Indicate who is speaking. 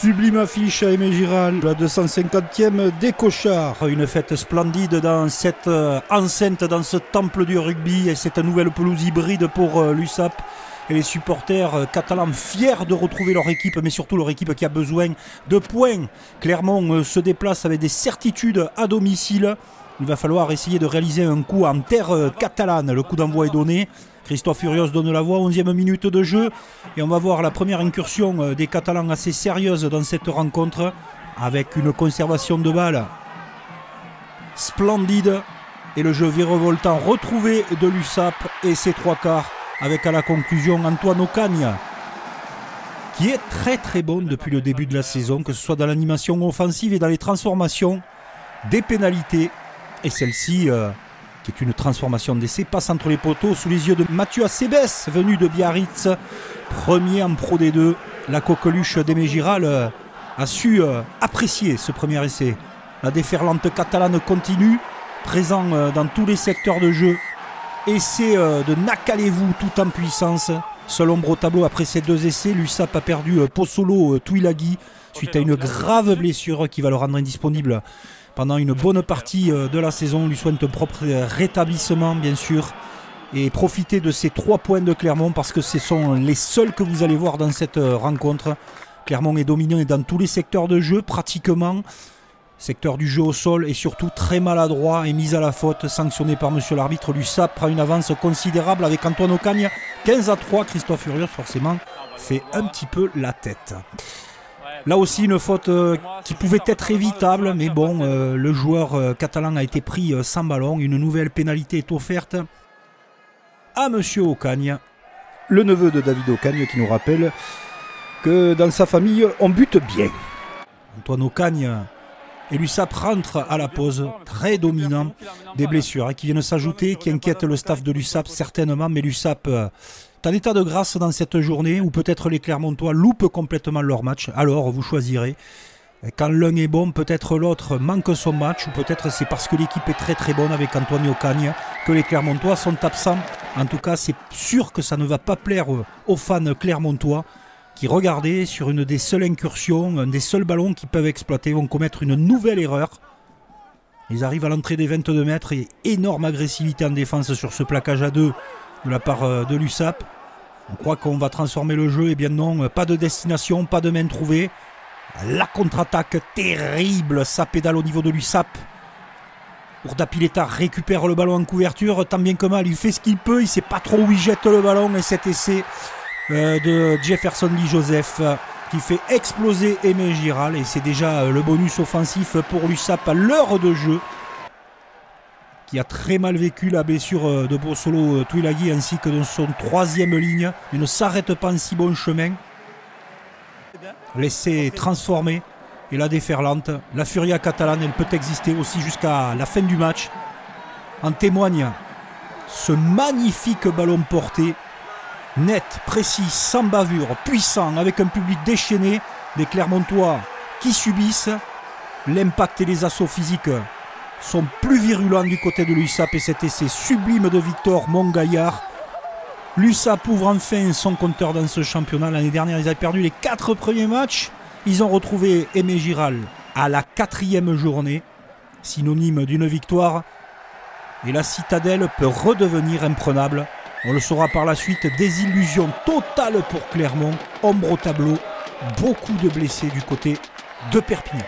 Speaker 1: Sublime affiche à Aimé Giral, la 250e des Cochards. Une fête splendide dans cette enceinte, dans ce temple du rugby et cette nouvelle pelouse hybride pour l'USAP. Et les supporters catalans fiers de retrouver leur équipe, mais surtout leur équipe qui a besoin de points. Clermont se déplace avec des certitudes à domicile. Il va falloir essayer de réaliser un coup en terre catalane. Le coup d'envoi est donné. Christophe Furios donne la voix, 11e minute de jeu. Et on va voir la première incursion des Catalans assez sérieuse dans cette rencontre. Avec une conservation de balle splendide. Et le jeu virevoltant retrouvé de l'USAP et ses trois quarts. Avec à la conclusion Antoine Ocagne, qui est très bon depuis le début de la saison, que ce soit dans l'animation offensive et dans les transformations, des pénalités. Et celle-ci, qui est une transformation d'essai, passe entre les poteaux sous les yeux de Mathieu Acebes, venu de Biarritz, premier en Pro D2. La coqueluche d'Aimé Giral a su apprécier ce premier essai. La déferlante catalane continue, présent dans tous les secteurs de jeu. Essai de Nakalevou tout en puissance. Seul ombre au tableau après ces deux essais. L'USAP a perdu Pozzolo Tuilagi suite à une grave blessure qui va le rendre indisponible pendant une bonne partie de la saison. On lui souhaite un propre rétablissement bien sûr. Et profitez de ces 3 points de Clermont parce que ce sont les seuls que vous allez voir dans cette rencontre. Clermont est dominant dans tous les secteurs de jeu pratiquement. Secteur du jeu au sol et surtout très maladroit et mis à la faute, sanctionné par monsieur l'arbitre. L'USAP prend une avance considérable avec Antoine Ocagne, 15-3. Christophe Furios forcément fait un petit peu la tête. Là aussi une faute qui pouvait être évitable, mais bon, le joueur catalan a été pris sans ballon. Une nouvelle pénalité est offerte à monsieur Ocagne, le neveu de David Ocagne, qui nous rappelle que dans sa famille on bute bien. Antoine Ocagne et l'USAP rentre à la pause, très dominant, des blessures qui viennent s'ajouter, qui inquiètent le staff de l'USAP certainement, mais l'USAP est en état de grâce dans cette journée, où peut-être les Clermontois loupent complètement leur match, alors vous choisirez. Et quand l'un est bon, peut-être l'autre manque son match, ou peut-être c'est parce que l'équipe est très bonne avec Antoine Ocagne, que les Clermontois sont absents. En tout cas, c'est sûr que ça ne va pas plaire aux fans clermontois, qui, regardez, sur une des seules incursions, un des seuls ballons qu'ils peuvent exploiter, vont commettre une nouvelle erreur. Ils arrivent à l'entrée des 22 mètres et énorme agressivité en défense sur ce plaquage à 2 de la part de l'USAP. On croit qu'on va transformer le jeu, et bien non, pas de destination, pas de main trouvée. La contre-attaque terrible, ça pédale au niveau de l'USAP. Urdapilleta récupère le ballon en couverture, tant bien que mal, il fait ce qu'il peut, il ne sait pas trop où il jette le ballon, et cet essai de Jefferson Lee Joseph qui fait exploser Aimé Giral, et c'est déjà le bonus offensif pour l'USAP à l'heure de jeu, qui a très mal vécu la blessure de Pozzolo Tuilagi ainsi que de son 3e ligne, mais ne s'arrête pas en si bon chemin. L'essai transformé et la déferlante, la furia catalane, elle peut exister aussi jusqu'à la fin du match. En témoigne ce magnifique ballon porté, net, précis, sans bavure, puissant, avec un public déchaîné, des Clermontois qui subissent. L'impact et les assauts physiques sont plus virulents du côté de l'USAP, et cet essai sublime de Victor Mongaillard. L'USAP ouvre enfin son compteur dans ce championnat. L'année dernière, ils avaient perdu les 4 premiers matchs. Ils ont retrouvé Aimé Giral à la 4e journée, synonyme d'une victoire. Et la citadelle peut redevenir imprenable. On le saura par la suite, désillusion totale pour Clermont, ombre au tableau, beaucoup de blessés du côté de Perpignan.